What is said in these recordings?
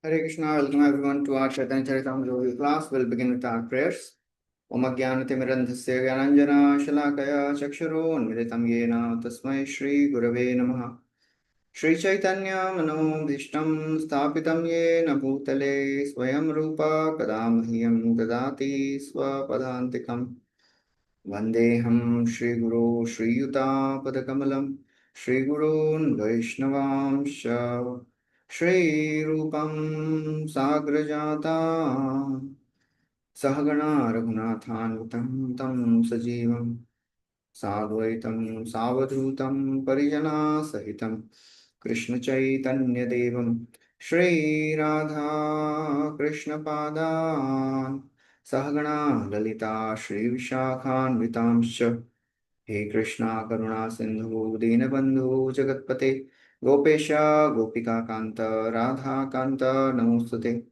Hare Krishna, welcome everyone to our Caitanya Caritamrta class. We'll begin with our prayers. Om Ajnanatimirandhasya Gyananjana Shalakaya Chakshurunmilitam Yena Tasmai Shri Gurave Namaha. Shri Chaitanya Manobhishtam Sthapitam Yena Bhutale Swayam Rupa Kadamahyam Dadati Swapadantikam Vandeham Shri Guru Shri Yuta Padakamalam Shri Gurun Vaishnavamsha Shri Rupam Sagrajata Sahagana Raghunathanutam Tam Sajivam Sadvaitam Savadhutam Parijana Sahitam Krishna Chaitanya Devam Shri Radha Krishna Padan Sahagana Lalita Shri Vishakhan Vitamscha He Krishna Karuna Sindhu Dinabandhu Jagatpate Gopesha Gopika Kanta Radha Kanta Namostate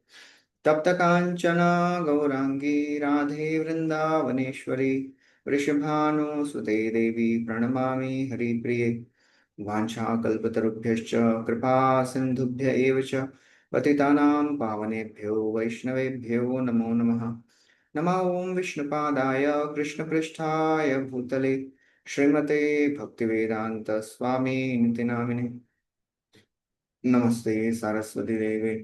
तप्त कांचन गौरांगी राधे वृंदावनेश्वरी वृषभानुसुते देवी प्रणमामि हरिप्रिये वाञ्छाकल्पतरुभ्यश्च कृपा सिन्धुभ्य एव च पतितानां पावनेभ्यो वैष्णवेभ्यो नमो नमः नमः ॐ विष्णुपादाय कृष्णपृष्ठाय भूतले श्रीमते भक्तिवेदान्त स्वामी निति नामिने नमस्ते सरस्वती देवे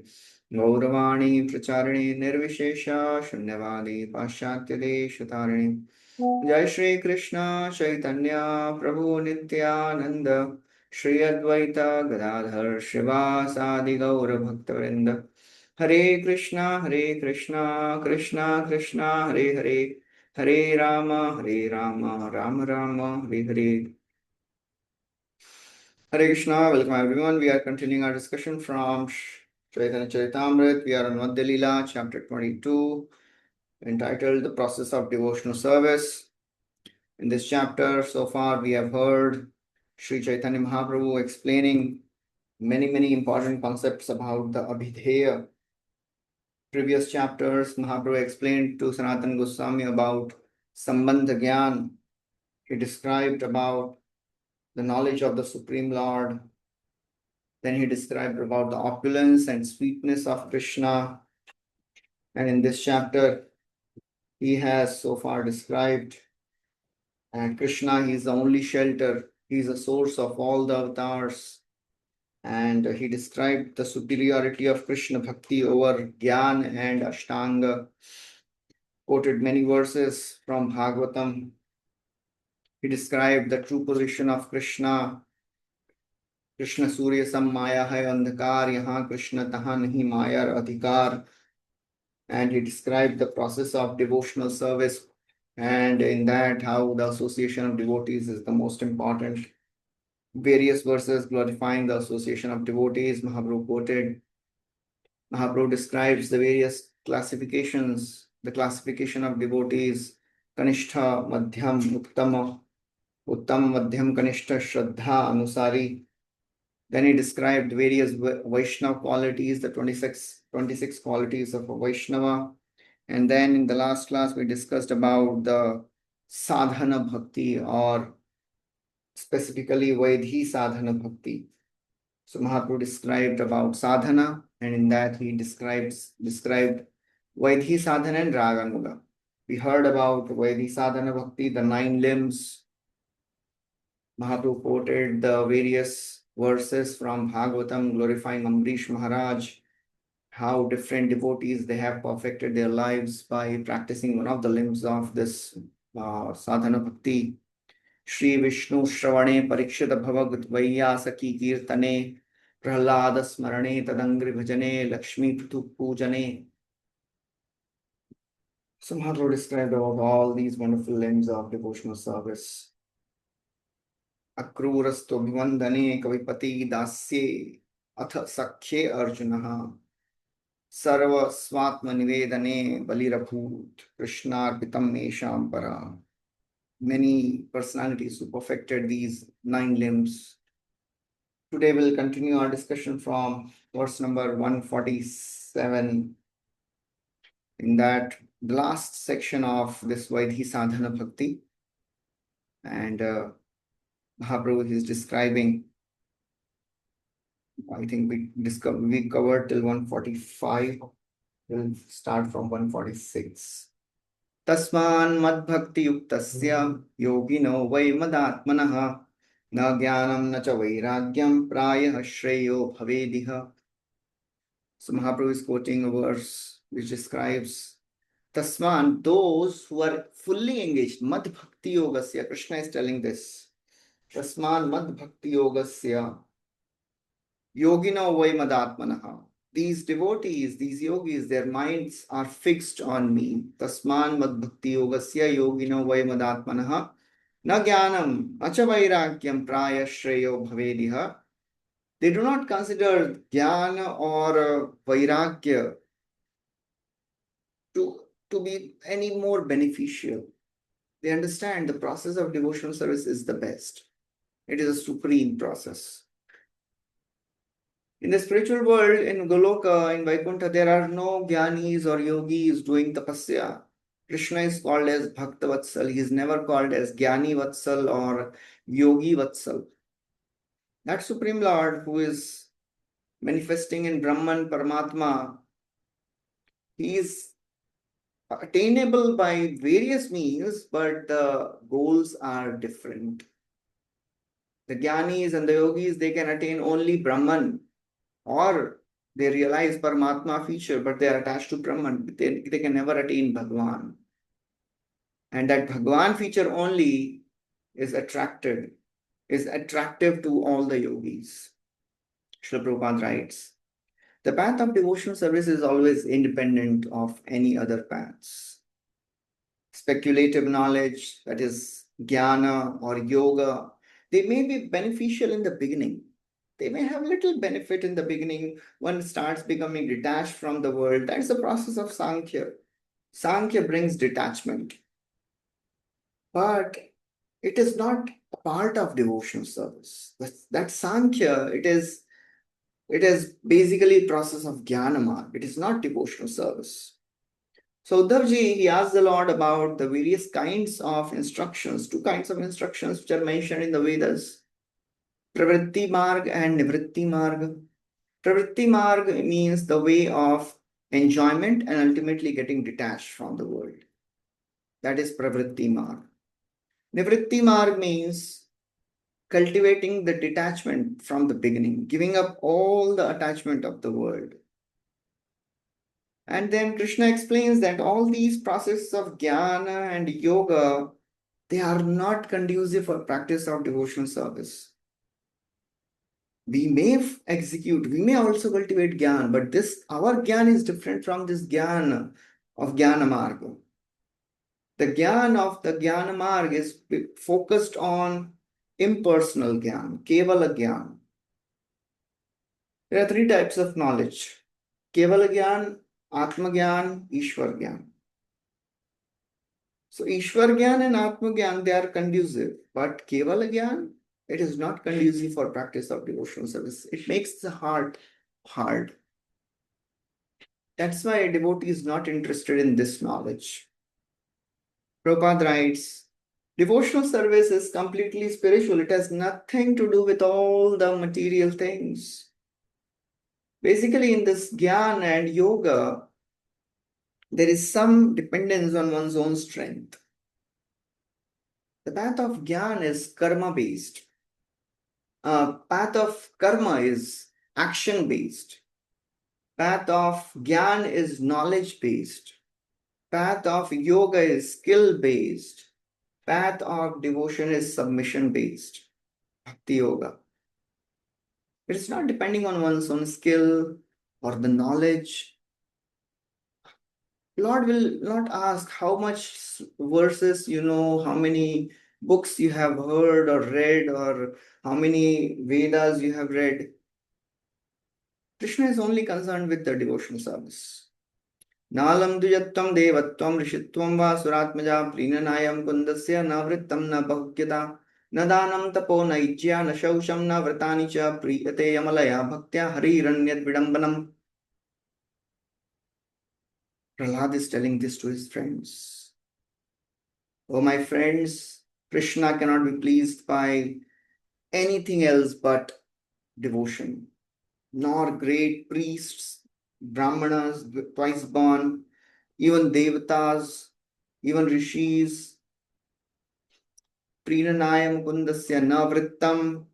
गौरवाणी प्रचारिणे निर्विशेषा शून्यवादी पाश्चात्य देशतारिणे जय श्री कृष्ण चैतन्य प्रभु नित्यानंद श्री अद्वैत गदाधर श्रीवासादि गौर भक्तवृंद हरे Krishna Krishna Krishna Hare Hare Hare Ram Ram Ram Hare Hare. Hare Krishna, welcome everyone. We are continuing our discussion from Chaitanya Caritamrta. We are on Madhya Lila, chapter 22, entitled The Process of Devotional Service. In this chapter, so far, we have heard Sri Chaitanya Mahaprabhu explaining many important concepts about the Abhidheya. Previous chapters, Mahaprabhu explained to Sanatana Goswami about Sambandha Gyan. He described about the knowledge of the Supreme Lord. Then he described about the opulence and sweetness of Krishna. And in this chapter, he has so far described and Krishna, he is the only shelter. He is the source of all the avatars. And he described the superiority of Krishna Bhakti over Gyan and Ashtanga. Quoted many verses from Bhagavatam. He described the true position of Krishna. Krishna Surya Sam Maya Hai Andhakar, Yahan Krishna Tahan Nahi Mayar Adhikar. And he described the process of devotional service, and in that how the association of devotees is the most important. Various verses glorifying the association of devotees Mahaprabhu quoted. Mahaprabhu describes the various classifications, the classification of devotees: Kanishtha, Madhyam, Uttama, Madhyam, Kanishtha, Shraddha, Anusari. Then he described various Vaishnava qualities, the 26 qualities of a Vaishnava. And then in the last class, we discussed about the sadhana bhakti, or specifically Vaidhi sadhana bhakti. So Mahaprabhu described about sadhana, and in that he described Vaidhi sadhana and Raganuga. We heard about Vaidhi sadhana bhakti, the 9 limbs. Mahaprabhu quoted the various verses from Bhagavatam glorifying Amrish Maharaj, how different devotees, they have perfected their lives by practicing one of the limbs of this sadhana bhakti. Shri Vishnu Shravane Parikshita Bhavagat Vaiyasaki Kirtane Prahlada Smarane Tadangri Bhajane Lakshmi Prutu Pujane. So Mahaprabhu described about all these wonderful limbs of devotional service. Akrurasto Bhivandane Kavipati Dasye Atha Sakhye Arjunaha Sarva Swatma Nivedane Balirabhut Krishnarpitam Mesham Para. Many personalities who perfected these 9 limbs. Today we'll continue our discussion from verse number 147. In that, the last section of this Vaidhi Sadhana Bhakti. And Mahaprabhu is describing I think we covered till 145. We'll start from 146. Tasman madbhakti yuktasya yogino vay madatmanaha na jnanam na cha vairagyam prayah shreyo bhavediha. So Mahaprabhu is quoting a verse which describes Tasman, those who are fully engaged, Mad Bhakti Yogasya, Krishna is telling this. Tasman Mad Bhakti Yogasya, Yogina Vai Madatmanaha. These devotees, these yogis, their minds are fixed on me. Tasman Mad Bhakti Yogasya, Yogina Vai Madatmanaha. Na Jnanam, Acha Vairagyam Praya Shreyo Bhavediha. They do not consider Jnana or Vairagya to be any more beneficial. They understand the process of devotional service is the best. It is a supreme process. In the spiritual world, in Goloka, in Vaikuntha, there are no jnanis or yogis doing tapasya. Krishna is called as Bhakta Vatsal. He is never called as Jnani Vatsal or Yogi Vatsal. That Supreme Lord who is manifesting in Brahman, Paramatma, he is attainable by various means, but the goals are different. The Jnanis and the Yogis, they can attain only Brahman, or they realize Paramatma feature, but they are attached to Brahman. They can never attain Bhagwan. And that Bhagwan feature only is attractive to all the yogis. Srila Prabhupada writes, the path of devotional service is always independent of any other paths. Speculative knowledge, that is jnana or yoga, they may be beneficial in the beginning. They may have little benefit in the beginning. One starts becoming detached from the world. That's the process of Sankhya. Sankhya brings detachment. But it is not a part of devotional service. That Sankhya, it is basically a process of Jnana Marg. It is not devotional service. So Uddhavji, he asked the Lord about the various kinds of instructions, two kinds of instructions which are mentioned in the Vedas, Pravritti Marg and Nivritti Marg. Pravritti Marg means the way of enjoyment and ultimately getting detached from the world. That is Pravritti Marg. Nivritti Marg means cultivating the detachment from the beginning, giving up all the attachment of the world. And then Krishna explains that all these processes of jnana and yoga, they are not conducive for practice of devotional service. We may execute, we may also cultivate jnana, but our jnana is different from this jnana of jnana marga. The jnana of the jnana marga is focused on impersonal jnana, kevala jnana. There are three types of knowledge: kevala jnana, atma jnana, ishwar jnana. So Ishwar Gyan and Atma Gyan, they are conducive, but Kevala Gyan, it is not conducive for practice of devotional service. It makes the heart hard. That's why a devotee is not interested in this knowledge. Prabhupada writes, devotional service is completely spiritual. It has nothing to do with all the material things. Basically, in this Gyan and Yoga, there is some dependence on one's own strength. The path of Gyan is karma-based. Path of karma is action-based. Path of Gyan is knowledge-based. Path of yoga is skill-based. Path of devotion is submission-based. Bhakti yoga. It is not depending on one's own skill or the knowledge. Lord will not ask how much verses you know, how many books you have heard or read, or how many Vedas you have read. Krishna is only concerned with the devotional service. Nalam dujatvam devatvam rishitvam va suratmaja prinanayam kundasya navrittam na bahukyata nadanam tapo naijya na shausham na vratani cha priyate yamalaya bhaktya hariranyad vidambanam. Prahlad is telling this to his friends. Oh, my friends, Krishna cannot be pleased by anything else but devotion. nor great priests, brahmanas, twice born, even devatas, even rishis, prinanayam kundasya navrittam,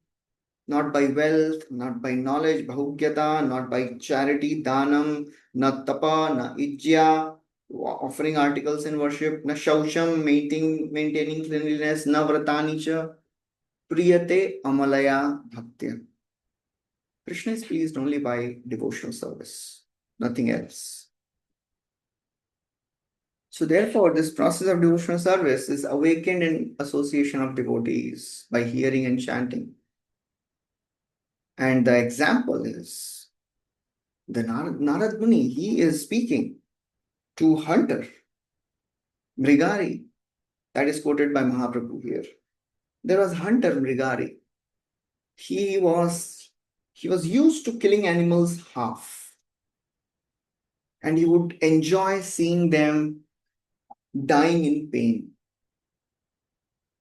not by wealth, not by knowledge, bahugyata, not by charity, danam, na tapa, na ijya, offering articles in worship, na shausham, maintaining cleanliness, na vratani cha, priyate amalaya bhaktya. Krishna is pleased only by devotional service, nothing else. So therefore, this process of devotional service is awakened in association of devotees by hearing and chanting. And the example is the Narad Muni, he is speaking to Hunter, Mrigari, that is quoted by Mahaprabhu here. There was Hunter Mrigari. He was used to killing animals half, and he would enjoy seeing them dying in pain.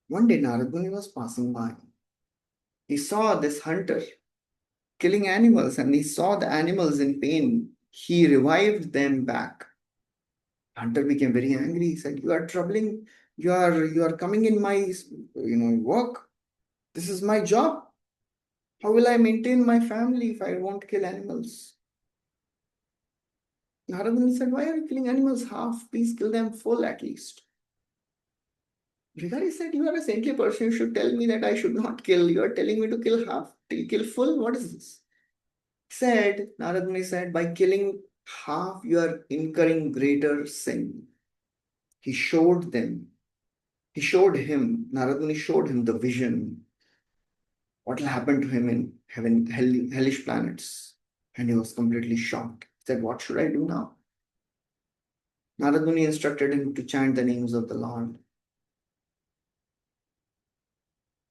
One day Narad Muni was passing by. He saw this hunter killing animals, and he saw the animals in pain. He revived them back. Hunter became very angry. He said, "You are troubling. You are coming in my work. This is my job. How will I maintain my family if I won't kill animals?" Narad Muni said, "Why are you killing animals half? Please kill them full at least." Brigari said, "You are a saintly person. You should tell me that I should not kill. You are telling me to kill half, to kill full. What is this?" Narad Muni said, "By killing half, you are incurring greater sin." He showed him, Narad Muni showed him the vision, what will happen to him in heaven, hellish planets. And he was completely shocked. He said, "What should I do now?" Narad Muni instructed him to chant the names of the Lord.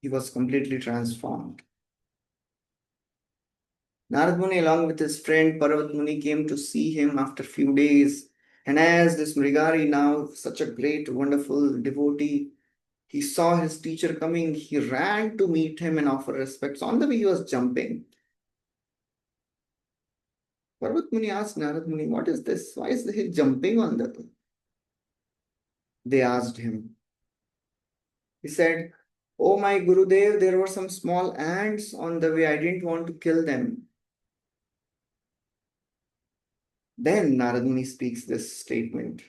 He was completely transformed. Narad Muni, along with his friend Parvat Muni, came to see him after a few days. And as this Mrigari, now such a great, wonderful devotee, he saw his teacher coming, he ran to meet him and offer respects. On the way, he was jumping. Parvat Muni asked Narad Muni, "What is this? Why is he jumping on the thing?" They asked him. He said, "Oh my Gurudev, there were some small ants on the way. I didn't want to kill them." Then Narad Muni speaks this statement,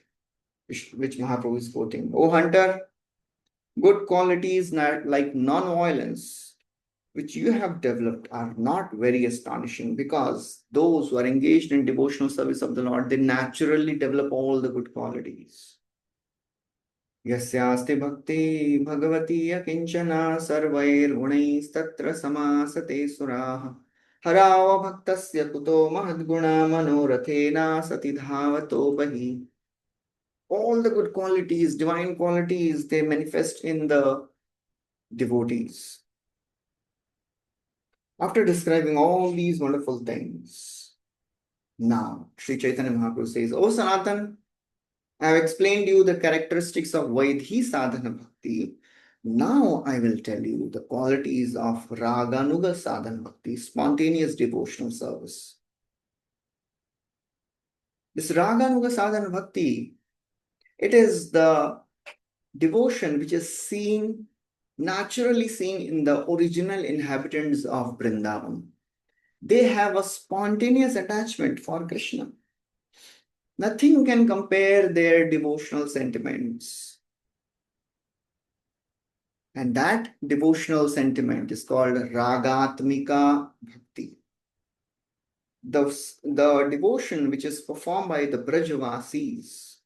which Mahaprabhu is quoting. "O hunter, good qualities like non-violence, which you have developed, are not very astonishing, because those who are engaged in devotional service of the Lord, they naturally develop all the good qualities. Yasyaste bhakti bhagavati yakinchana sarvairgunaiस्तत्र samasate suraha harava bhaktasya kuto mahadguna manorathena sati dhavato bahi." All the good qualities, divine qualities, they manifest in the devotees. After describing all these wonderful things, now Sri Chaitanya Mahaprabhu says, "O Sanatan, I have explained you the characteristics of Vaidhi Sadhana Bhakti. Now I will tell you the qualities of Raganuga Sadhana Bhakti, spontaneous devotional service." This Raganuga Sadhana Bhakti, it is the devotion which is naturally seen in the original inhabitants of Vrindavan. They have a spontaneous attachment for Krishna. Nothing can compare their devotional sentiments. And that devotional sentiment is called Ragatmika Bhakti. The devotion which is performed by the Brajavasis,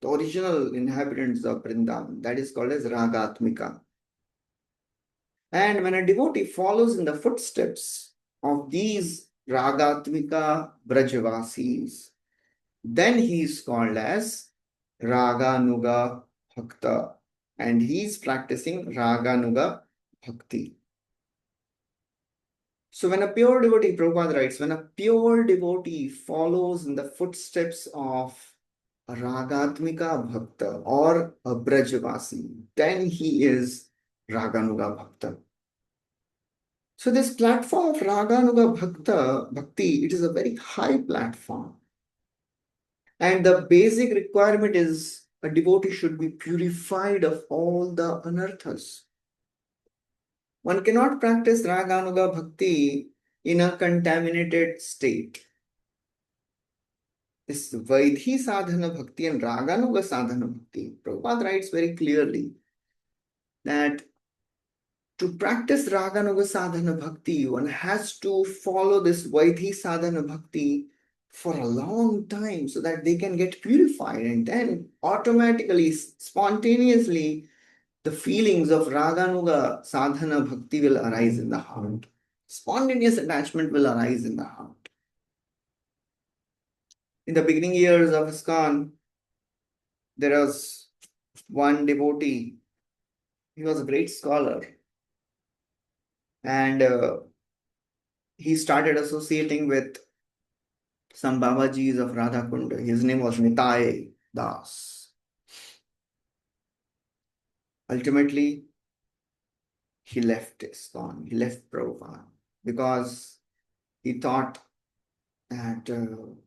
the original inhabitants of Vrindavan, that is called as Ragatmika. And when a devotee follows in the footsteps of these Ragatmika Brajavasis, then he is called as Raganuga Bhakta, and he is practicing Raganuga Bhakti. So when a pure devotee, Prabhupada writes, when a pure devotee follows in the footsteps of a Ragatmika Bhakta or a Brajavasi, then he is Raganuga Bhakta. So this platform of Raganuga Bhakti, it is a very high platform. And the basic requirement is a devotee should be purified of all the anarthas. One cannot practice Raganuga Bhakti in a contaminated state. This Vaidhi Sadhana Bhakti and Raganuga Sadhana Bhakti, Prabhupada writes very clearly that to practice Raganuga Sadhana Bhakti, one has to follow this Vaidhi Sadhana Bhakti for a long time so that they can get purified, and then automatically, spontaneously, the feelings of Raganuga Sadhana Bhakti will arise in the heart. Spontaneous attachment will arise in the heart. In the beginning years of ISKCON, there was one devotee. He was a great scholar. And he started associating with some Babajis of Radha Kunda. His name was Nitai Das. Ultimately, he left ISKCON. He left Prabhupada because he thought that Srila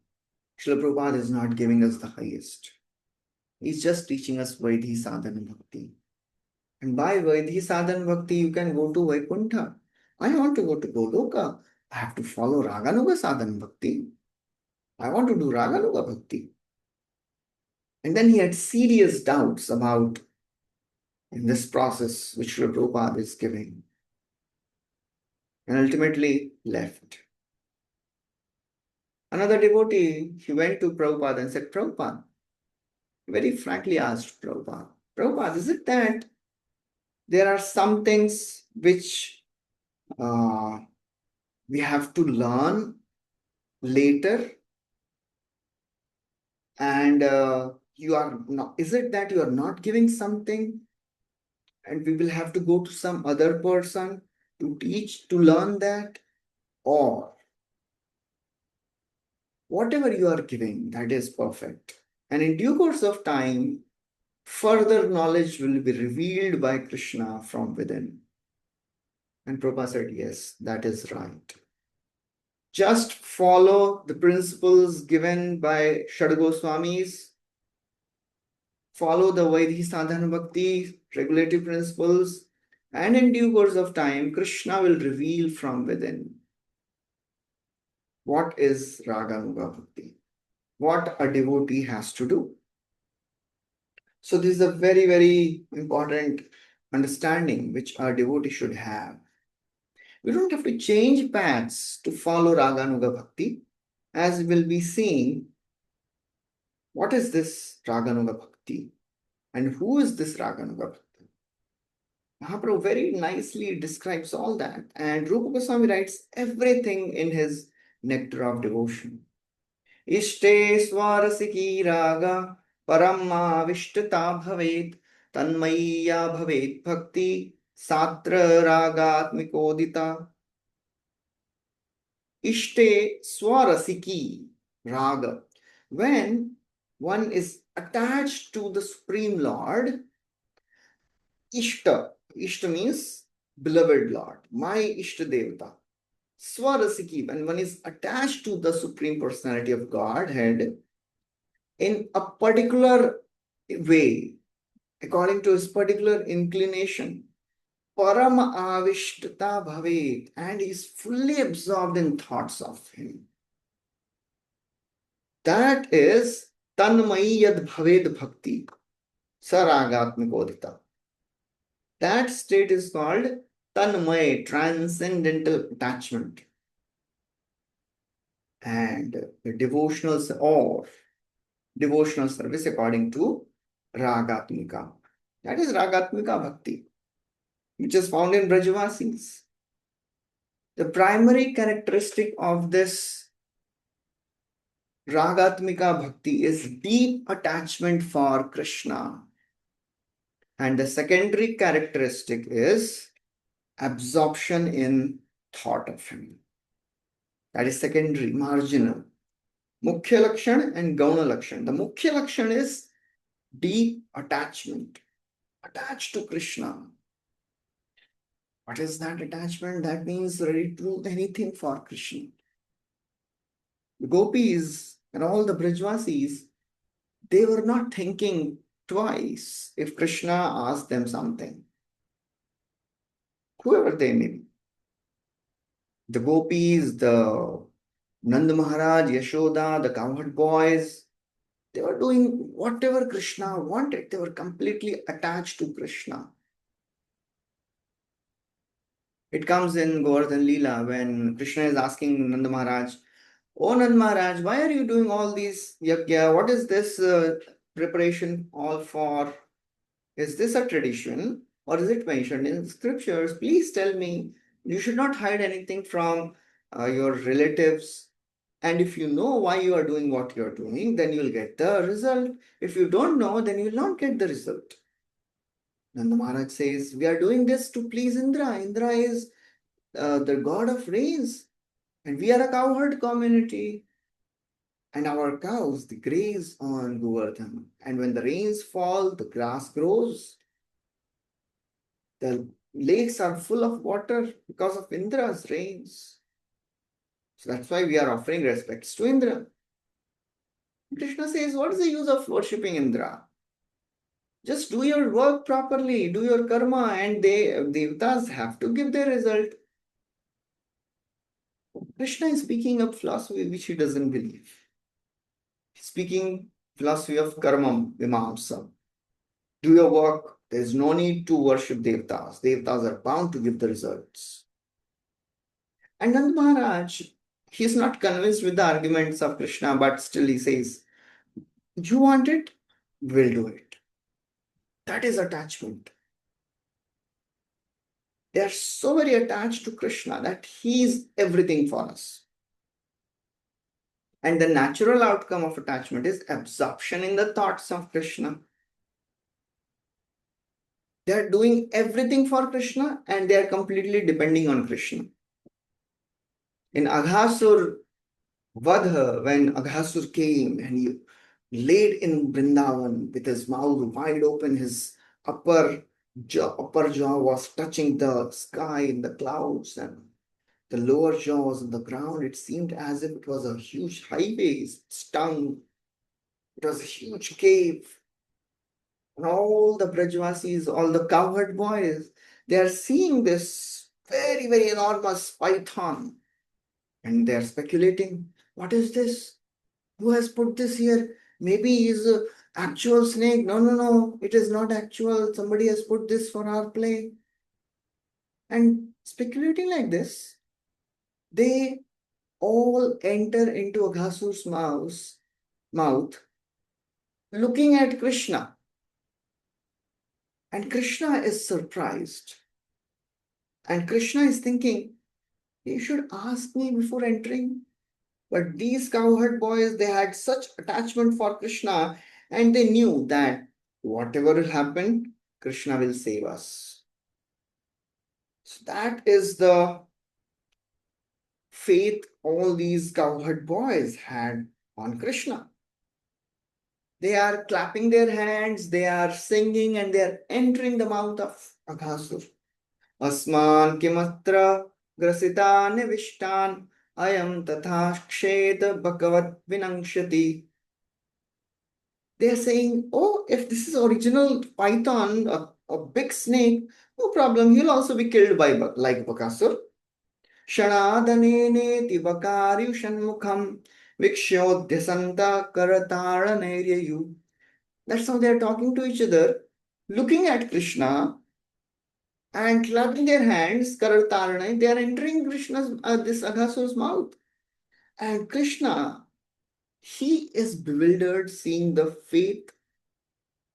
Prabhupada is not giving us the highest. He's just teaching us Vaidhi Sadhana Bhakti. And by Vaidhi Sadhana Bhakti, you can go to Vaikuntha. I want to go to Goloka. I have to follow Raganuga Sadhana Bhakti. I want to do Raganuga Bhakti. And then he had serious doubts about in this process which Srila Prabhupada is giving. And ultimately left. Another devotee, he went to Prabhupada and said, Prabhupada, very frankly asked Prabhupada, Prabhupada, is it that there are some things which we have to learn later, and you are not, is it that you are not giving something and we will have to go to some other person to teach, to learn that? Or whatever you are giving, that is perfect. And in due course of time, further knowledge will be revealed by Krishna from within. And Prabhupada said, yes, that is right. Just follow the principles given by Shad Goswamis, follow the Vaidhi Sadhana Bhakti regulative principles, and in due course of time, Krishna will reveal from within what is Raganuga Bhakti, what a devotee has to do. So this is a very, very important understanding which our devotee should have. We don't have to change paths to follow Raganuga Bhakti. As we will be seeing, what is this Raganuga Bhakti and who is this Raganuga Bhakti? Mahaprabhu very nicely describes all that, and Rupa Goswami writes everything in his Nectar of Devotion. Ishte swarasiki raga paramma vishtata bhavet tanmaya bhavet bhakti satra ragatmikodita. Ishte swarasiki raga. When one is attached to the Supreme Lord, Ishta. Ishta means beloved Lord, my Ishta Devata. Swarasiki, when one is attached to the Supreme Personality of Godhead in a particular way, according to his particular inclination, param avishtata bhavet, and he is fully absorbed in thoughts of him. That is tanmayi yad bhaved bhakti, saragatmikodita. That state is called tanmay, transcendental attachment. And the devotional service according to Ragatmika. That is Ragatmika Bhakti, which is found in Brajavasis. The primary characteristic of this Ragatmika Bhakti is deep attachment for Krishna. And the secondary characteristic is absorption in thought of him. That is secondary, marginal. Mukhya Lakshan and Gauna Lakshan. The Mukhya Lakshan is deep attachment, attached to Krishna. What is that attachment? That means ready to do anything for Krishna. The gopis and all the Brajvasis, they were not thinking twice if Krishna asked them something, whoever they may be. The gopis, the Nanda Maharaj, Yashoda, the cowherd boys, they were doing whatever Krishna wanted. They were completely attached to Krishna. It comes in Govardhan Lila when Krishna is asking Nanda Maharaj, "Oh Nanda Maharaj, why are you doing all these yajna? What is this preparation all for? Is this a tradition or is it mentioned in scriptures? Please tell me. You should not hide anything from your relatives. And if you know why you are doing what you are doing, then you will get the result. If you don't know, then you will not get the result." Nanda Maharaj says, "We are doing this to please Indra. Indra is the god of rains, and we are a cowherd community. And our cows, they graze on Govardhan. And when the rains fall, the grass grows. The lakes are full of water because of Indra's rains. So that's why we are offering respects to Indra." Krishna says, what is the use of worshipping Indra? Just do your work properly, do your karma, and devtas have to give their result. Krishna is speaking of philosophy which he doesn't believe. He's speaking philosophy of karma, vimamsa. Do your work. There's no need to worship devtas. Devtas are bound to give the results. And Nand Maharaj, he's not convinced with the arguments of Krishna, but still he says, you want it? We'll do it. That is attachment. They are so very attached to Krishna that he is everything for us. And the natural outcome of attachment is absorption in the thoughts of Krishna. They are doing everything for Krishna and they are completely depending on Krishna. In Aghasur Vadha, when Aghasur came and he laid in Vrindavan with his mouth wide open, his upper jaw was touching the sky in the clouds, and the lower jaw was on the ground. It seemed as if it was a huge highway. Its tongue, it was a huge cave. And all the Brajvasis, all the cowherd boys, they are seeing this very, very enormous python. And they are speculating, what is this? Who has put this here? Maybe he's an actual snake. No, no, no. It is not actual. Somebody has put this for our play. And speculating like this, they all enter into Aghasur's mouth, looking at Krishna. And Krishna is surprised. And Krishna is thinking, you should ask me before entering. But these cowherd boys, they had such attachment for Krishna and they knew that whatever will happen, Krishna will save us. So that is the faith all these cowherd boys had on Krishna. They are clapping their hands, they are singing, and they are entering the mouth of Aghasur. Asman kimatra grasita nivishtan ayam tatha kshed bhagavat vinangshati. They are saying, oh, if this is original python, a big snake, no problem, he'll also be killed by like Bakasur. Shanadanene Tibakaryushanmukham Vikshodhyasanta Karataranaryayu. That's how they are talking to each other, looking at Krishna and clapping their hands, Karatarana, they are entering Krishna's this Aghasur's mouth. And Krishna, he is bewildered seeing the faith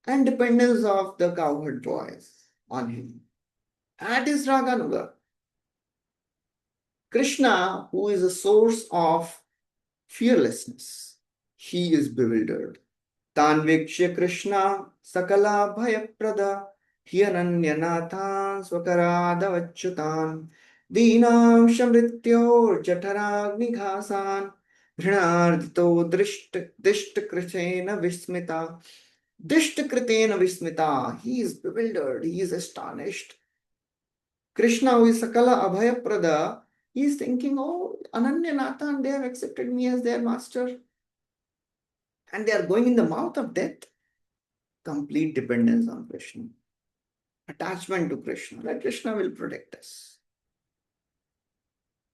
and dependence of the cowherd boys on him. At his Raganuga, Krishna, who is a source of fearlessness, he is bewildered. Tanvikshya Krishna Sakala Bhayaprada Hyananyanathan Swakaradavachyutan Dinam Shamrityo Jataragni Ghasan Drinardito Dishtakritena Vismita. Dishtakritena Vismita. He is bewildered, he is astonished. Krishna, who is Sakala Abhaya Prada, he is thinking, oh, Ananya Nathan, they have accepted me as their master. And they are going in the mouth of death. Complete dependence on Krishna. Attachment to Krishna. That Krishna will protect us.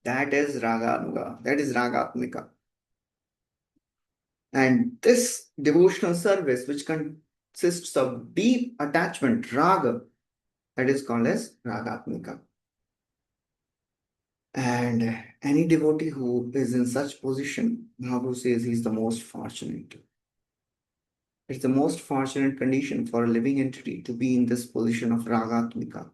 That is Raganuga. That is Ragatmika. And this devotional service, which consists of deep attachment, Raga, that is called as Ragatmika. And any devotee who is in such position, Mahaprabhu says he is the most fortunate. It's the most fortunate condition for a living entity to be in this position of Ragatmika.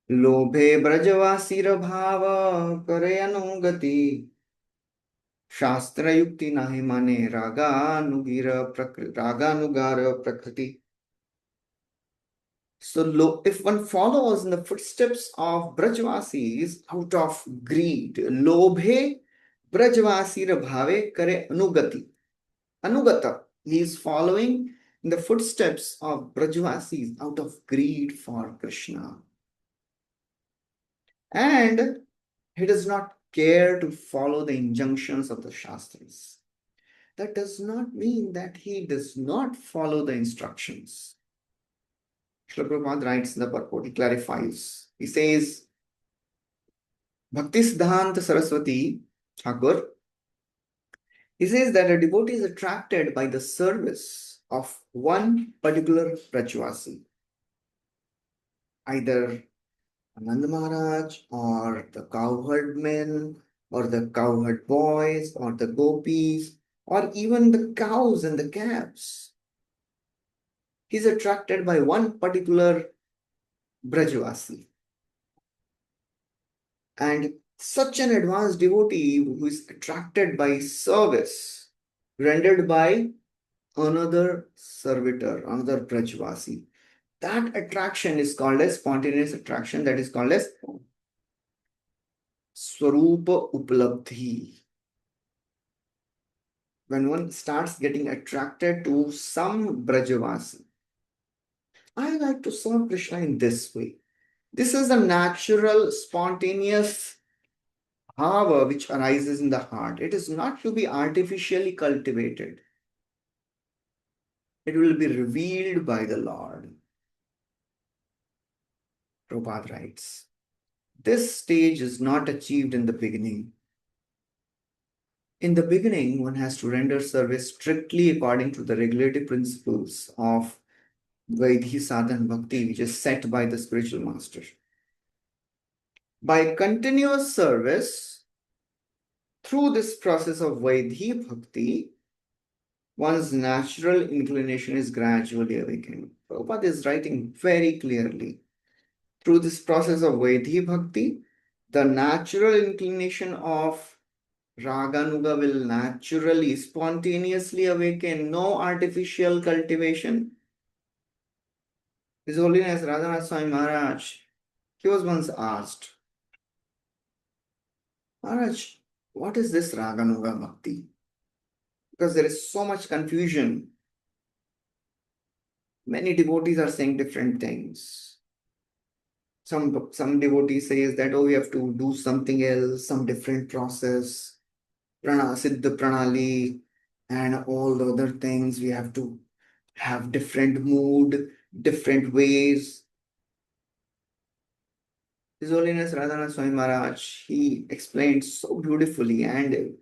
Lobhe brajavasira bhava kare anugati Shastra yukti nahi mane raganugara prakriti. So if one follows in the footsteps of Brajvasis out of greed, lobhe Brajvasira bhave kare anugati. Anugata, he is following in the footsteps of Brajvasis out of greed for Krishna. And he does not care to follow the injunctions of the Shastras. That does not mean that he does not follow the instructions. Srila Prabhupada writes in the purport, he clarifies. He says, Bhakti Siddhanta Saraswati Thakur, he says that a devotee is attracted by the service of one particular Brajvasi, either Ananda Maharaj or the cowherd men or the cowherd boys or the gopis or even the cows and the calves. He's attracted by one particular Brajvasi. And such an advanced devotee who is attracted by service rendered by another servitor, another Brajvasi. That attraction is called as spontaneous attraction, that is called as Swarupa Upalabdhi. When one starts getting attracted to some Brajvasi, I like to serve Krishna in this way. This is the natural, spontaneous bhava which arises in the heart. It is not to be artificially cultivated. It will be revealed by the Lord. Prabhupada writes, this stage is not achieved in the beginning. In the beginning, one has to render service strictly according to the regulative principles of Vaidhi Sadhan Bhakti, which is set by the spiritual master. By continuous service, through this process of Vaidhi Bhakti, one's natural inclination is gradually awakening. Prabhupada is writing very clearly. Through this process of Vaidhi Bhakti, the natural inclination of Raganuga will naturally, spontaneously awaken, no artificial cultivation. His Holiness Radhanath Swami Maharaj, he was once asked, Maharaj, what is this Raganuga Bhakti? Because there is so much confusion. Many devotees are saying different things. Some devotees says that, oh, we have to do something else, some different process, Siddha Pranali, and all the other things. We have to have different mood, different ways. His Holiness Radhanath Swami Maharaj, he explained so beautifully and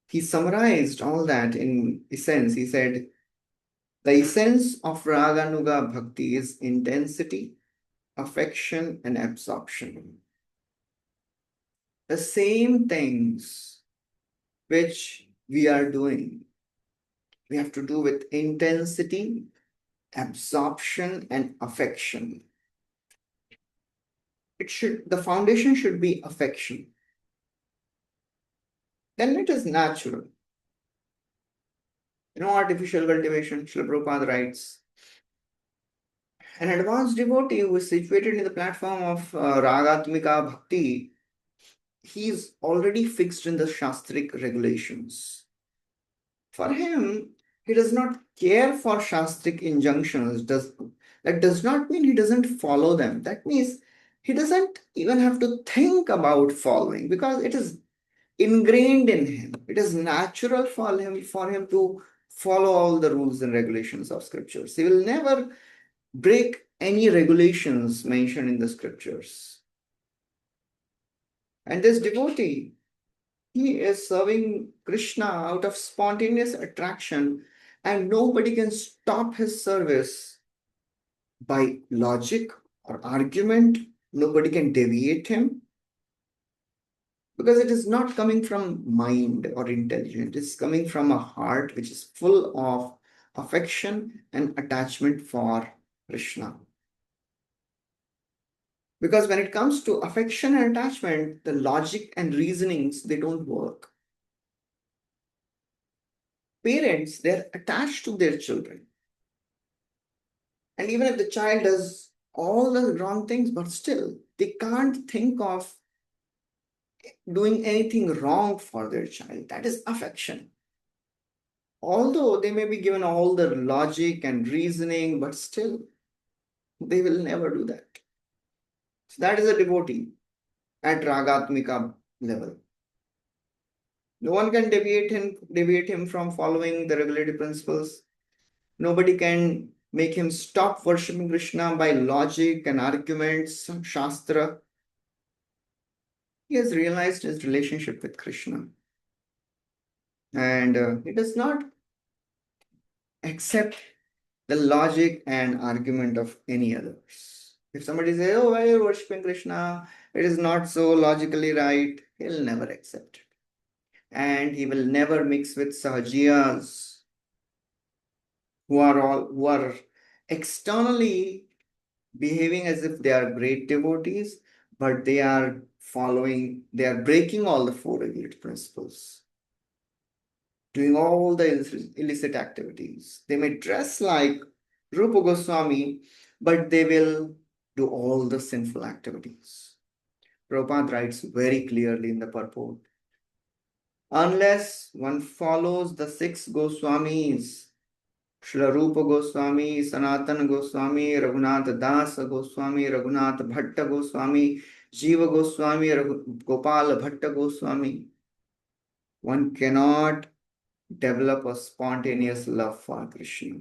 he summarized all that in essence. He said, the essence of Raganuga Bhakti is intensity, affection, and absorption. The same things which we are doing, we have to do with intensity, absorption, and affection. The foundation should be affection. Then it is natural. No artificial cultivation. Srila Prabhupada writes, an advanced devotee who is situated in the platform of Ragatmika Bhakti, he is already fixed in the Shastric regulations. For him, he does not care for Shastric injunctions. That does not mean he doesn't follow them. That means He doesn't even have to think about following because it is ingrained in him. It is natural for him to follow all the rules and regulations of scriptures. He will never break any regulations mentioned in the scriptures. And this devotee, he is serving Krishna out of spontaneous attraction, and nobody can stop his service by logic or argument. Nobody can deviate him because it is not coming from mind or intelligence. It's coming from a heart which is full of affection and attachment for Krishna. Because when it comes to affection and attachment, the logic and reasonings, they don't work. Parents, they're attached to their children. And even if the child does all the wrong things, but still, they can't think of doing anything wrong for their child. That is affection. Although they may be given all the logic and reasoning, but still, they will never do that. So that is a devotee at Ragatmika level. No one can deviate him from following the regulative principles. Nobody can make him stop worshipping Krishna by logic and arguments, shastra. He has realized his relationship with Krishna. And he does not accept the logic and argument of any others. If somebody says, oh, why are you worshipping Krishna? It is not so logically right. He'll never accept it. And he will never mix with sahajiyas who are externally behaving as if they are great devotees, but they are breaking all the four regulated principles, doing all the illicit activities. They may dress like Rupa Goswami, but they will do all the sinful activities. Prabhupada writes very clearly in the purport, unless one follows the six Goswamis, Srila Rupa Goswami, Sanatana Goswami, Raghunath Das Goswami, Raghunath Bhatta Goswami, Jiva Goswami, Gopal Bhatta Goswami, one cannot develop a spontaneous love for Krishna.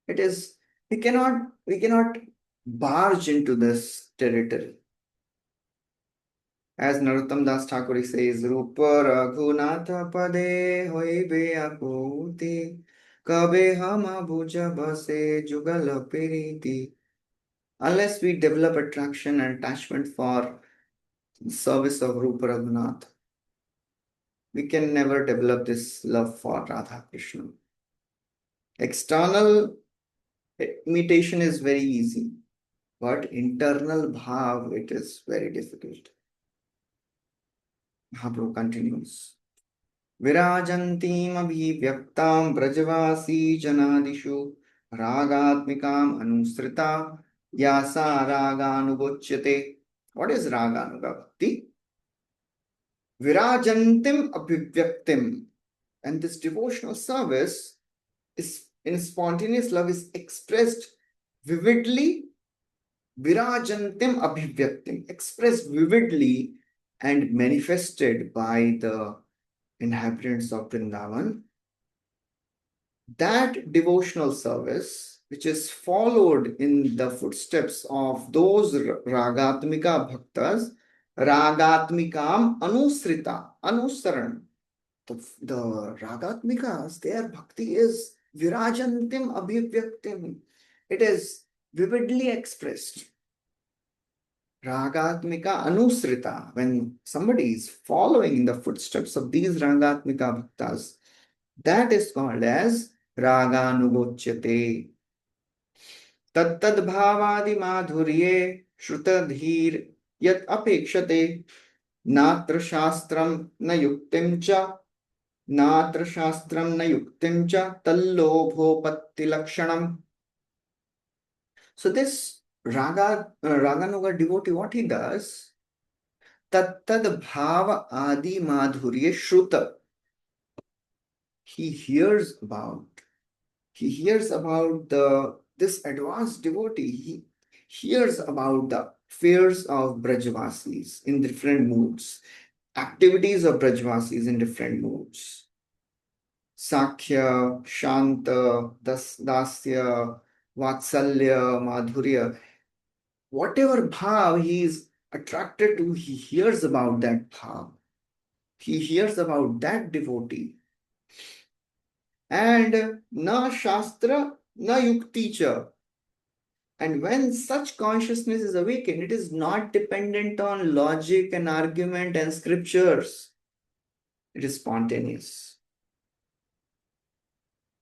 It is, we cannot barge into this territory. As Narottam Das Thakur says, Rupa Raghunatha Pade Hoibe Akuti Kabe Hama Bhuja Base Jugala Piriti. Unless we develop attraction and attachment for service of Rupa Raghunath, we can never develop this love for Radha Krishna. External imitation is very easy, but internal bhav, it is very difficult. Mahaprabhu continues. Virajantim abhivyaktam brajavasi janadishu ragatmikam anusrita yasa raganugocyate. What is raganuga bhakti? Virajantim abhivyaktim. And this devotional service is in spontaneous love is expressed vividly. Virajantim abhivyaktim, expressed vividly and manifested by the inhabitants of Vrindavan. That devotional service, which is followed in the footsteps of those Ragatmika Bhaktas, Ragatmikam Anusrita, Anusaran. The Ragatmikas, their bhakti is Virajantim Abhivyaktim. It is vividly expressed. Ragatmika Anusrita, when somebody is following in the footsteps of these Ragatmika Bhaktas, that is called as Raganugocyate. Tattad bhavadi madhurye shrutadhir yat apekshate natra shastram na yuktim cha natra shastram na yuktim cha tallobhopatti lakshanam. So this Raganuga devotee, what he does, tattad bhava adi madhurye shruta. He hears about this advanced devotee. hears about the affairs of Brajavasis in different moods, activities of Brajavasis in different moods. Sakhya, Shanta, Dasya, Vatsalya, Madhurya, whatever bhav he is attracted to, he hears about that bhav. He hears about that devotee. And na shastra, na yukti cha. And when such consciousness is awakened, it is not dependent on logic and argument and scriptures. It is spontaneous.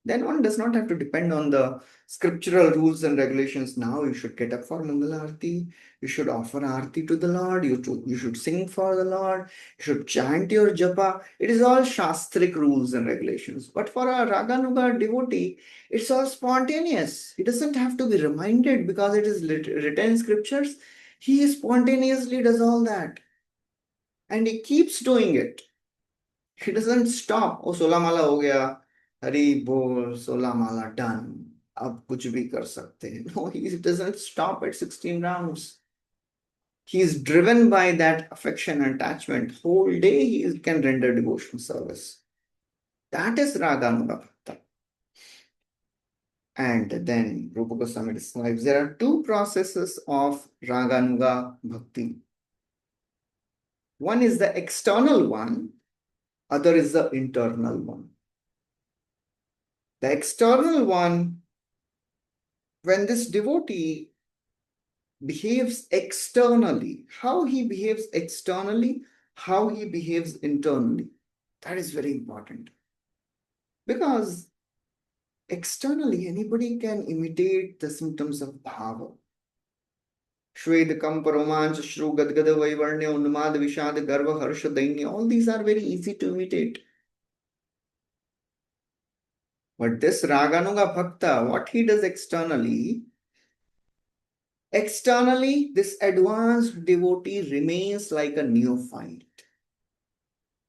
Then one does not have to depend on the scriptural rules and regulations. Now you should get up for Mangala Arti, you should offer Arti to the Lord, you should sing for the Lord, you should chant your japa. It is all Shastric rules and regulations. But for a Raganuga devotee, it's all spontaneous. He doesn't have to be reminded because it is written in scriptures. He spontaneously does all that. And he keeps doing it. He doesn't stop. Oh, 16 माला हो गया. हरी बोल 16 माला done. अब कुछ भी कर सकते हैं. No, he doesn't stop at 16 rounds. He is driven by that affection and attachment. Whole day he can render devotional service. That is Raganuga Bhakta. And then Rupa Goswami describes there are two processes of Raganuga Bhakti. One is the external one, other is the internal one. The external one, when this devotee behaves externally, how he behaves externally, how he behaves internally, that is very important. Because externally, anybody can imitate the symptoms of bhava. Shvedakam, Paromancha, Shru, Gadgada, Vaivarnya, Unmad, Vishad, Garva, Harsha, Dainya, all these are very easy to imitate. But this Raganuga Bhakta, what he does externally, this advanced devotee remains like a neophyte.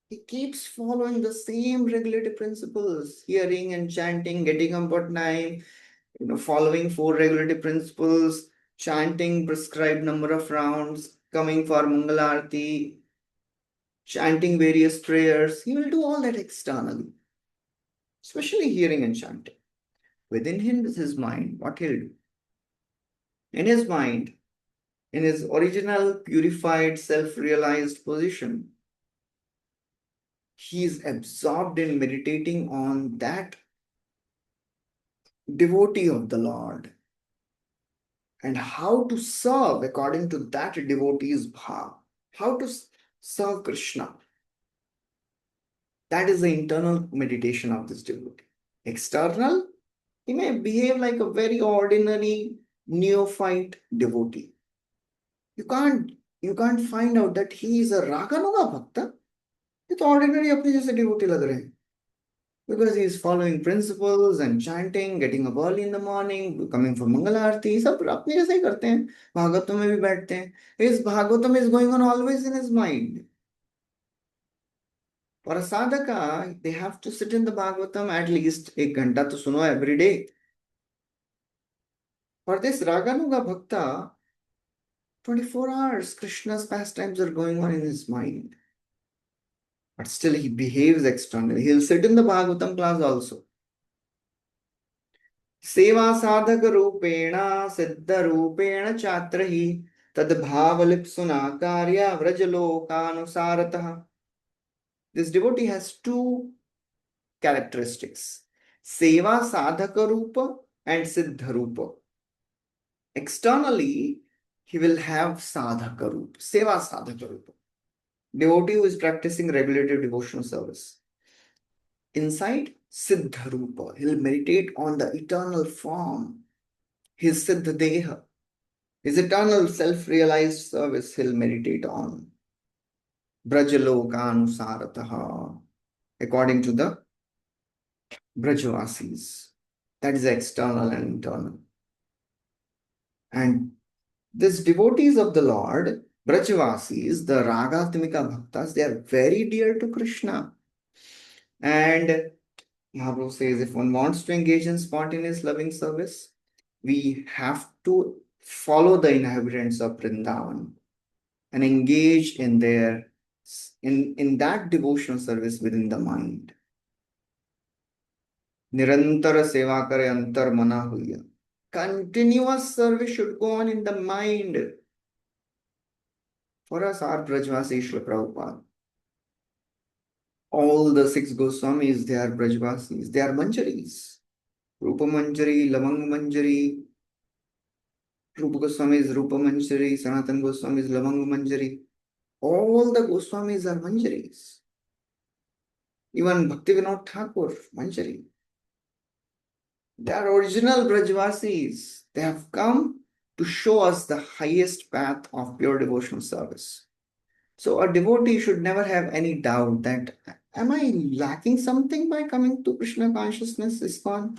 He keeps following the same regulative principles, hearing and chanting, getting up at time, following 4 regulative principles, chanting prescribed number of rounds, coming for Mangalarti, chanting various prayers. He will do all that externally, especially hearing and chanting. Within him is his mind, what he'll do. In his mind, in his original purified, self-realized position, he is absorbed in meditating on that devotee of the Lord and how to serve according to that devotee's bhav, how to serve Krishna. That is the internal meditation of this devotee. External, he may behave like a very ordinary neophyte devotee. You can't find out that he is a Raganuga Bhakta. It's ordinary अपने जैसे devotee लग रहे हैं. Because he is following principles and chanting, getting up early in the morning, coming for Mangala Arati, सब अपने जैसे ही करते हैं. भागवतों में भी बैठते हैं. His Bhagavatam is going on always in his mind. For a sadhaka, they have to sit in the Bhagavatam at least 1 घंटा तो सुनो every day. For this Raganuga Bhakta, 24 hours, Krishna's pastimes are going on in his mind. But still he behaves externally. He'll sit in the Bhagavatam class also. Seva sadhaka rupena siddha rupena chatrahi tad bhavalipsuna karya vrajalokanusarataha. This devotee has 2 characteristics. Seva sadhaka rupa and siddha rupa. Externally, he will have sadhaka rupa, seva sadhaka rupa. Devotee who is practicing regulative devotional service. Inside, siddha rupa, he'll meditate on the eternal form, his siddha deha, his eternal self-realized service he'll meditate on. Brajalokanusarataha, according to the Brajavasis. That is external and internal. And these devotees of the Lord, Brajavasis, the Ragatmika Bhaktas, they are very dear to Krishna. And Mahaprabhu says if one wants to engage in spontaneous loving service, we have to follow the inhabitants of Vrindavan and engage in that devotional service within the mind. Nirantar seva kare antar mana huya. Continuous service should go on in the mind. For us, our Brajvasi Srila Prabhupada, all the 6 Goswamis, they are Brajvasis, they are Manjaris. Rupa Manjari, Lavang Manjari, Rupa Goswami is Rupa Manjari, Sanatan Goswami is Lavang Manjari. All the Goswamis are Manjaris. Even Bhaktivinoda Thakur, Manjari. They are original Brajvasis. They have come to show us the highest path of pure devotional service. So a devotee should never have any doubt that, am I lacking something by coming to Krishna consciousness, ISKCON?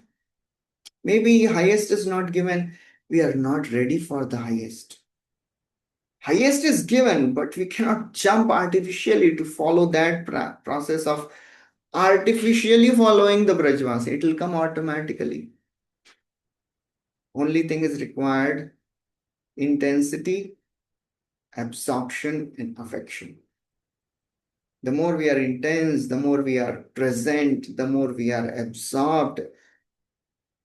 Maybe highest is not given. We are not ready for the highest. Highest is given, but we cannot jump artificially to follow that process of artificially following the Brajvasi. It will come automatically. Only thing is required intensity, absorption, and affection. The more we are intense, the more we are present, the more we are absorbed,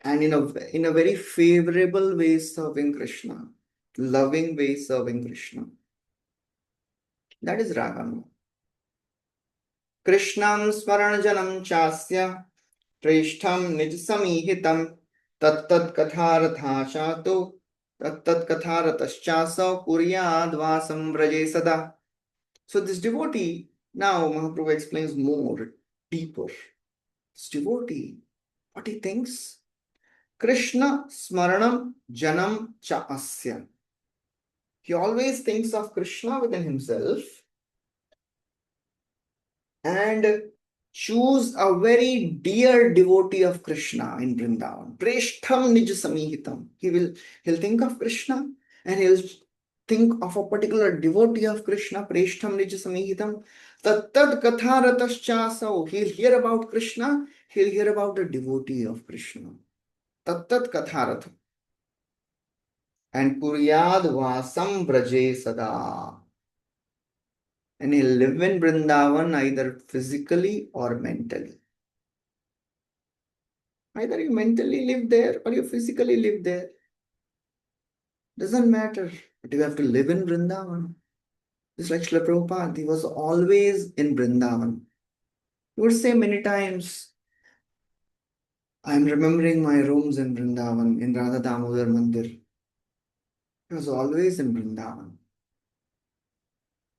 and in a very favorable way serving Krishna, loving way serving Krishna. That is Ragam. Krishnam Smaranajanam Chasya Preshtham Nijsamihitam Tattat Katharatha Chato Tattat Katharataschaso Kuryad Vasam Vraje Sada. So this devotee, now Mahaprabhu explains more, deeper. This devotee, what he thinks? Krishna Smaranam Janam Cha Asya. He always thinks of Krishna within himself and choose a very dear devotee of Krishna in Vrindavan. Preshtham Nij Samihitam. He'll think of Krishna and he'll think of a particular devotee of Krishna, Preshtham Nij Samihitam. Tattad Katharataschaso. He'll hear about Krishna, he'll hear about the devotee of Krishna. Tattat Katharatha. And Kuryad Vasam Vraje Sada. And he'll live in Vrindavan either physically or mentally. Either you mentally live there or you physically live there. Doesn't matter. But you have to live in Vrindavan. Just like Srila Prabhupada, he was always in Vrindavan. He would say many times, I'm remembering my rooms in Vrindavan, in Radha Damodar Mandir. He was always in Vrindavan.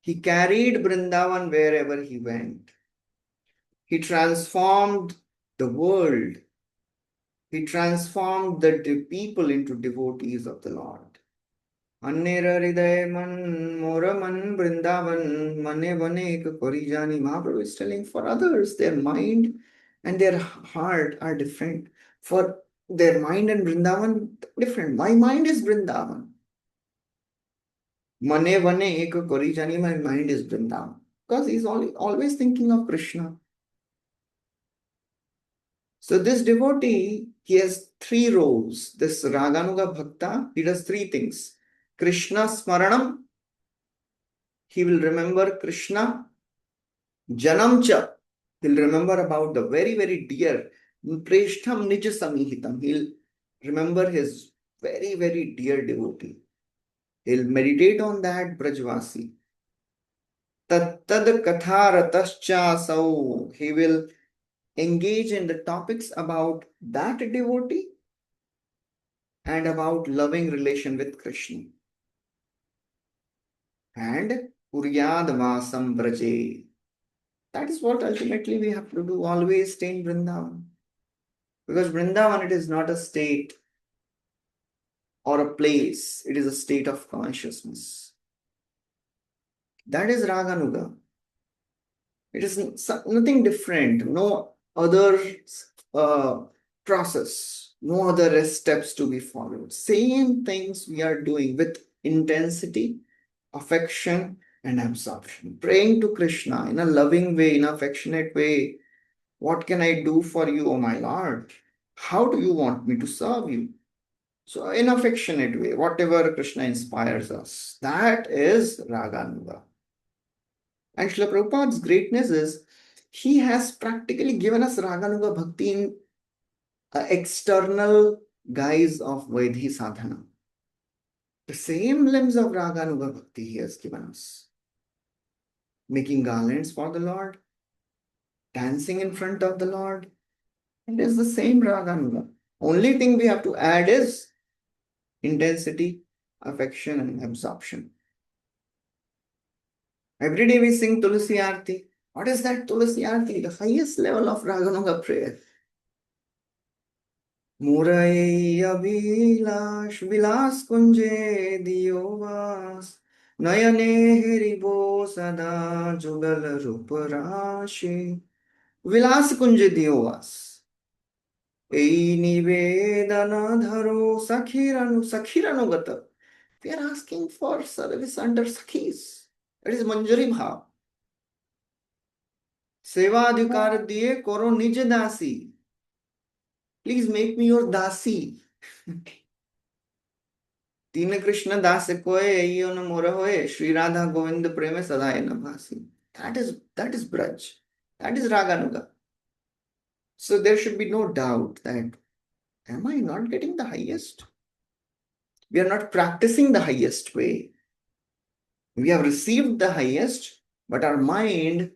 He carried Vrindavan wherever he went. He transformed the world. He transformed the people into devotees of the Lord. Annera Hriday Man Moraman Vrindavan Mane Vanek Korijani. Mahaprabhu is telling for others, their mind and their heart are different. For their mind and Vrindavan, different. My mind is Vrindavan. Mane Vane Ek Korijani, my mind is Vrindavan. Because he's always thinking of Krishna. So this devotee, he has 3 roles. This Raganuga Bhakta, he does 3 things. Krishna Smaranam, he will remember Krishna. Janamcha, he'll remember about the very, very dear. Preshtham Nija Samihitam, he'll remember his very, very dear devotee. He'll meditate on that Brajvasi. Tattad Katharatascha Sau, he will engage in the topics about that devotee and about loving relation with Krishna. And Kuryad Vasam Vraje. That is what ultimately we have to do, always stay in Vrindavan. Because Vrindavan, it is not a state or a place, it is a state of consciousness. That is Raganuga. It is nothing different, no other process, no other steps to be followed. Same things we are doing with intensity, affection, and absorption. Praying to Krishna in a loving way, in an affectionate way. What can I do for you, O my Lord? How do you want me to serve you? So in affectionate way, whatever Krishna inspires us, that is Raganuga. And Srila Prabhupada's greatness is he has practically given us Raganuga Bhakti in external guise of Vaidhi sadhana. The same limbs of Raganuga Bhakti he has given us. Making garlands for the Lord, dancing in front of the Lord. It is the same Raganuga. Only thing we have to add is intensity, affection, and absorption. Every day we sing Tulsi Arti. What is that Tulsi Arti? The highest level of Raganuga prayer. Murai Abhilash Vilas Kunje Diyovas Nayane Heribo Sada Jugal Ruparashi Vilas Kunje Diyovas Ei Nivedana Dharo Sakhiranu We are asking for service under Sakhis. That is Manjari Bhav. Sevadhikar diye koro nij dasi. Please make me your dasi. तीन कृष्ण दास कोय यो न मोर होए श्री राधा गोविंद प्रेम सदाए न भासी. That is Braj. That is Raganuga. So there should be no doubt that am I not getting the highest? We are not practicing the highest way. We have received the highest, but our mind,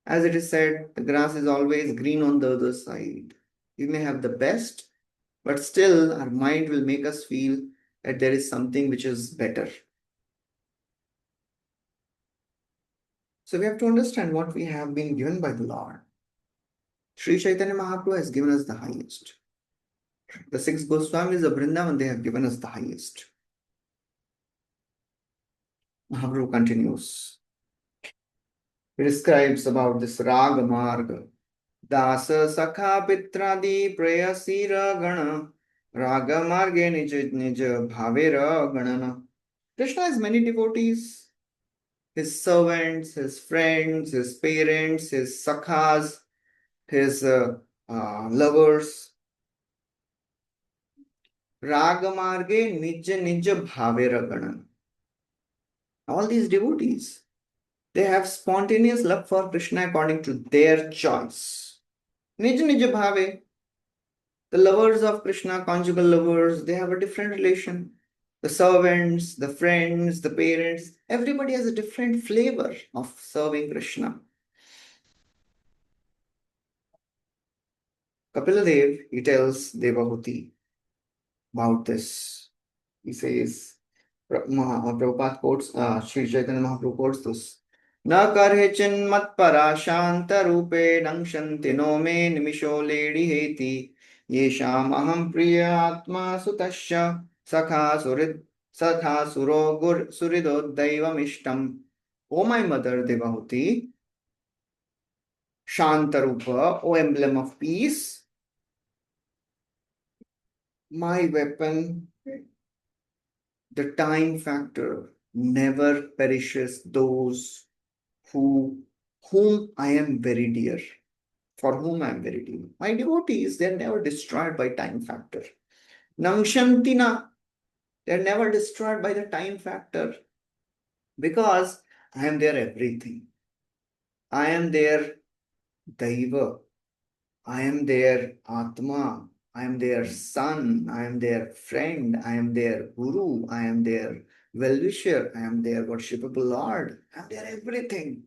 as it is said, the grass is always green on the other side. We may have the best, but still our mind will make us feel that there is something which is better. So we have to understand what we have been given by the Lord. Sri Chaitanya Mahaprabhu has given us the highest. The six Goswamis of Vrindavan, they have given us the highest. Mahaprabhu continues. He describes about this Raga Marga. Dasa Sakha Pitradi Prayasira Gana Raga Marge Nija Nija Bhavera Ganana. Krishna has many devotees, his servants, his friends, his parents, his sakhas, his lovers. Ragamarge Nija Nija Bhavera Ganan. All these devotees, they have spontaneous love for Krishna according to their choice. Nija Nija Bhave, the lovers of Krishna, conjugal lovers, they have a different relation. The servants, the friends, the parents, everybody has a different flavor of serving Krishna. Kapiladev, he tells Devahuti about this. He says, Prabhupada quotes, Sri Chaitanya Mahaprabhu quotes this. Na karhechin mat parashanta rupe nangshanti no me nimisho ledi heti yesham aham priya atma sutasya sakha suro gur surido daivam ishtam. O my mother Devahuti, Shantarupa, O emblem of peace, my weapon, the time factor never perishes those whom I am very dear, for whom I am very dear. My devotees, they are never destroyed by time factor. Nangshantina, they are never destroyed by the time factor because I am their everything. I am their Daiva. I am their Atma. I am their son. I am their friend. I am their Guru. I am their well-wisher. I am their worshipable Lord. I am their everything.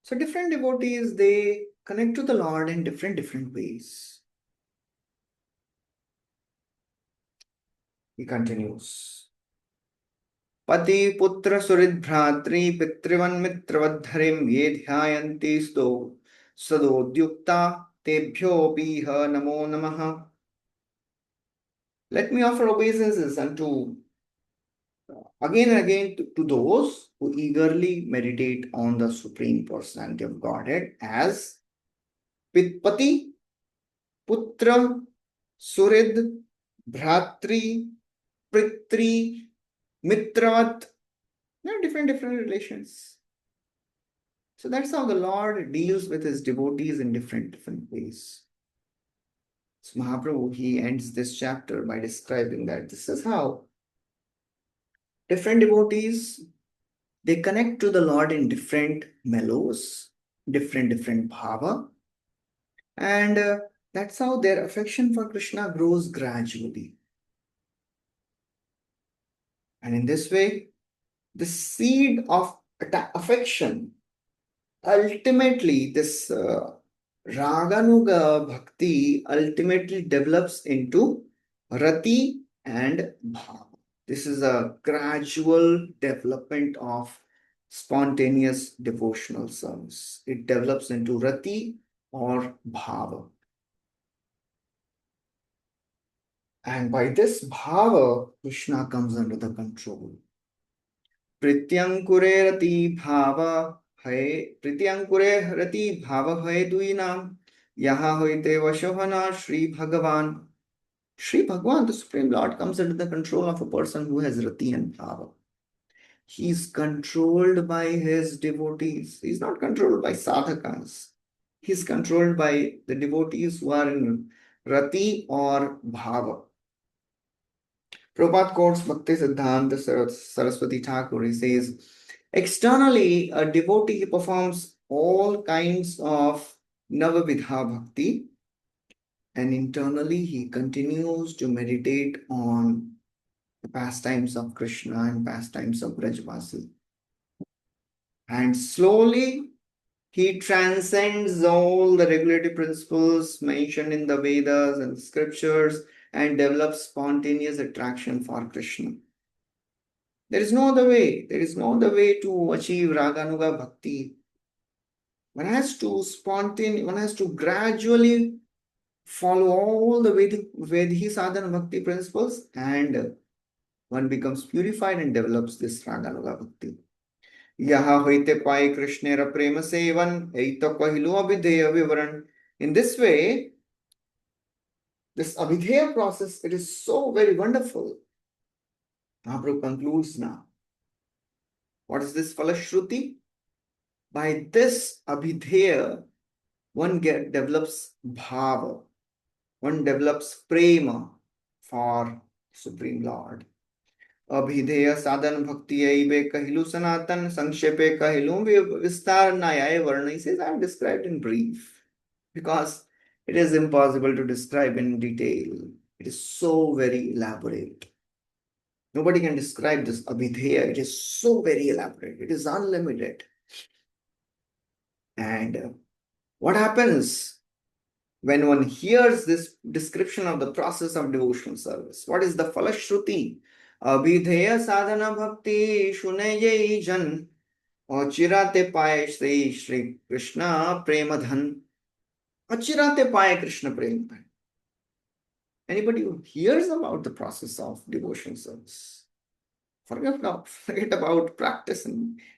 So different devotees, they connect to the Lord in different ways. He continues. Pati putra surid bhratri pitrivan mitravadharim ye dhyayanti sto sadodyukta tebhyo piha namo namaha. Let me offer obeisances unto again and again to those who eagerly meditate on the Supreme Personality of Godhead as Pitpati, Putra, Surid, Bhratri, Pritri, Mitravat. There are different relations. So that's how the Lord deals with his devotees in different ways. So Mahaprabhu, he ends this chapter by describing that this is how different devotees, they connect to the Lord in different mellows, different bhava, and that's how their affection for Krishna grows gradually. And in this way, the seed of affection, ultimately, this Raganuga Bhakti ultimately develops into Rati and Bhava. This is a gradual development of spontaneous devotional service. It develops into Rati or Bhava. And by this Bhava, Krishna comes under the control. Prityankure Rati Bhava hai Prityankure Rati Bhava hai duinam Yaha hoite Vashavana Shri Bhagavan. Shri Bhagavan, the Supreme Lord, comes under the control of a person who has Rati and Bhava. He is controlled by his devotees. He is not controlled by sadhakas. He is controlled by the devotees who are in Rati or Bhava. Prabhupada quotes Bhakti Siddhanta Saraswati Thakur. He says, externally, a devotee performs all kinds of Navavidha Bhakti, and internally he continues to meditate on the pastimes of Krishna and pastimes of Brajvasi. And slowly he transcends all the regulatory principles mentioned in the Vedas and the scriptures and develops spontaneous attraction for Krishna. There is no other way. There is no other way to achieve Raganuga Bhakti. One has to gradually follow all the Vedhi Sadhana Bhakti principles, and one becomes purified and develops this Raganuga Bhakti. Yaha hoite pai Krishnera prema sevan eita pahilu abhideya vivaran. In this way, this abhideya process, it is so very wonderful. Mahaprabhu concludes now. What is this Falashruti? By this abhideya, one develops bhava, one develops prema for Supreme Lord. Abhideya sadhan bhakti aibe kahilu sanatan sangshepe kahilu vistar nayaya varna. He says, I have described in brief because it is impossible to describe in detail. It is so very elaborate. Nobody can describe this abhideya. It is so very elaborate. It is unlimited. And what happens when one hears this description of the process of devotional service? What is the Falashruti? Abhideya sadhana bhakti shunayai jan achirate paye Shri Krishna premadhan. Achirate paye Krishna premadhan. Anybody who hears about the process of devotional service, forget about practice.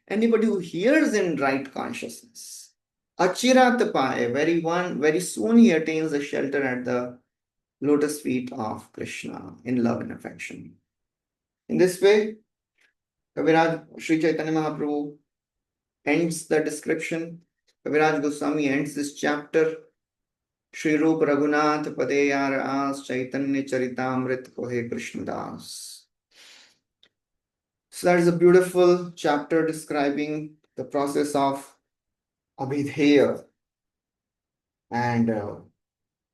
Anybody who hears in right consciousness, Achiratpaye, very soon he attains the shelter at the lotus feet of Krishna in love and affection. In this way, Kaviraj Sri Chaitanya Mahaprabhu ends the description. Kaviraj Goswami ends this chapter. Shri Rup Raghunath Padeyar As Chaitanya Charitamrta Kohe Krishna Das. So that is a beautiful chapter describing the process of Abhideya. And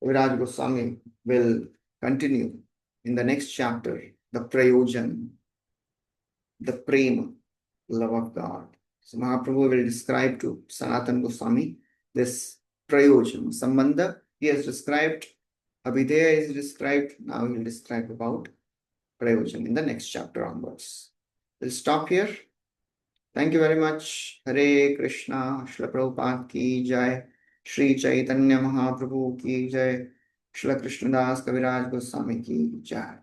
Viraj Goswami will continue in the next chapter, the Prayojan, the Prema, love of God. So Mahaprabhu will describe to Sanatan Goswami this Prayojan, Sambandha. He has described, Abhideya is described, now he will describe about Prayojan in the next chapter onwards. We'll stop here. Thank you very much. Hare Krishna, Srila Prabhupada ki jai, Sri Chaitanya Mahaprabhu ki jai, Srila Krishnadas Kaviraj Goswami ki jai.